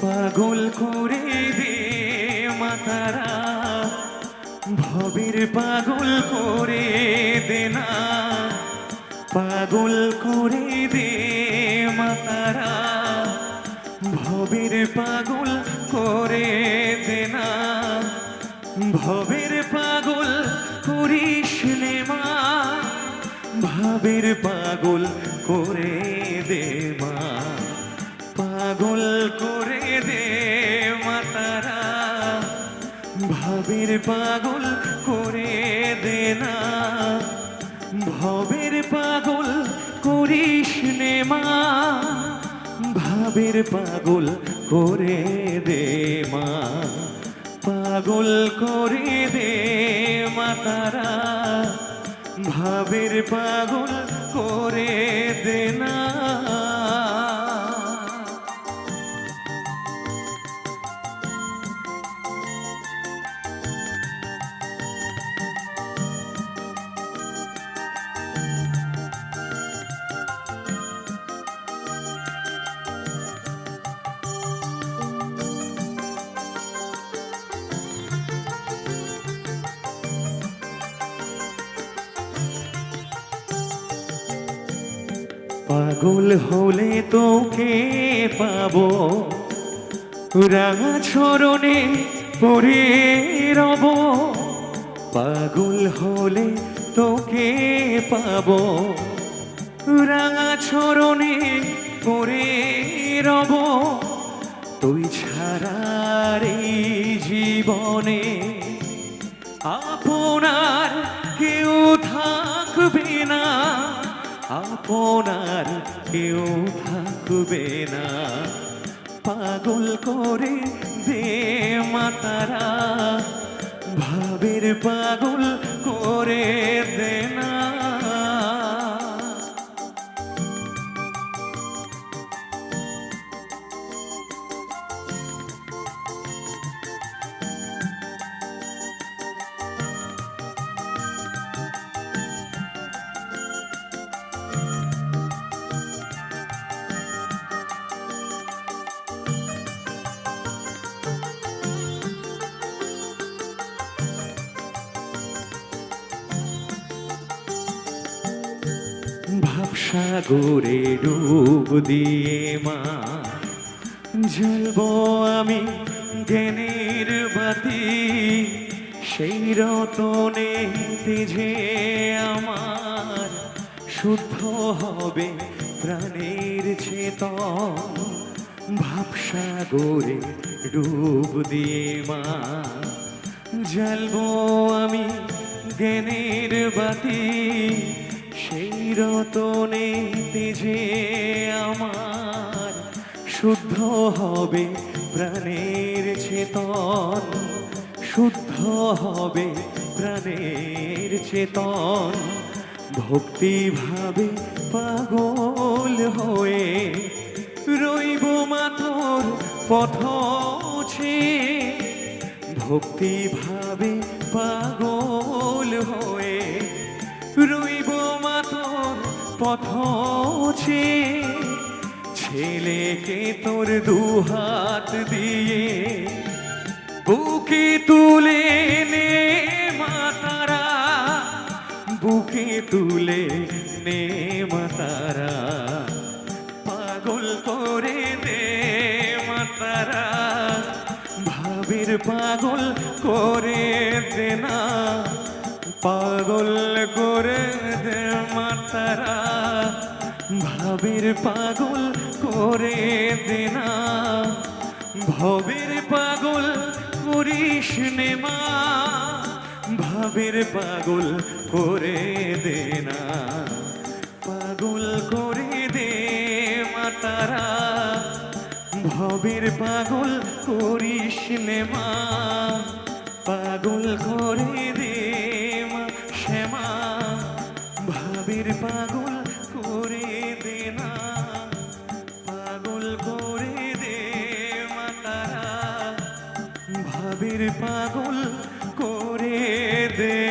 পাগল করে দে মাতারা, ভবের পাগল করে দে না, পাগল করে দে মাতারা, ভবের পাগল করে দে না, ভবের পাগল করিস নে মা, ভাবের পাগল করে দে মা, পাগল করে দে মাতারা, ভাবের পাগল করে দে না, ভবের পাগল করিস নে মা, ভাবের পাগল করে দে মা, পাগল করে দে মাতারা, ভাবের পাগল করে দে না। পাগল হলে তোকে পাবো, রাঙা চরণে পড়ে রব, পাগল হলে তোকে পাবো, রাঙা চরণে পড়ে রব, তুই ছাড়া এই জীবনে আপনার কেউ থাকবে না, আপনার কেউ থাকবে না, পাগল করে দে মাতারা, ভাবের পাগল করে দে না। ভাবসাগরে ডুব দিয়ে মা, জ্বলবো আমি জ্ঞানের বাতি, সেই রতনে তেজে আমার শুদ্ধ হবে প্রাণের চেতন, ভাবসাগরে ডুব দিয়ে মা, জ্বলবো আমি জ্ঞানের বাতি, সেই রতনে তেজে আমার শুদ্ধ হবে প্রাণের চেতন, শুদ্ধ হবে প্রাণের চেতন, ভক্তি ভাবে পাগল হয়ে রইব মাতর পথ চেয়ে, ভক্তি ভাবে পাগল হয়ে রইব মাতর পথ চেয়ে, ছেলেকে তোর দুহাত দিয়ে বুকে তুলে নে মাতারা, বুকে তুলে নে মাতারা, পাগল করে দে মাতারা, ভাবের পাগল করে দে না, পাগল করে দে মাতারা, ভাবের পাগল করে দে না, ভবের পাগল করিস নে মা, ভাবের পাগল করে দে না, পাগল করে দে মাতারা, ভবের পাগল করিস নে মা, পাগল করে দে মা শ্যামা, ভাবের পাগল করে দে না, পাগল করে দে মাতারা, ভাবের পাগল করে দে।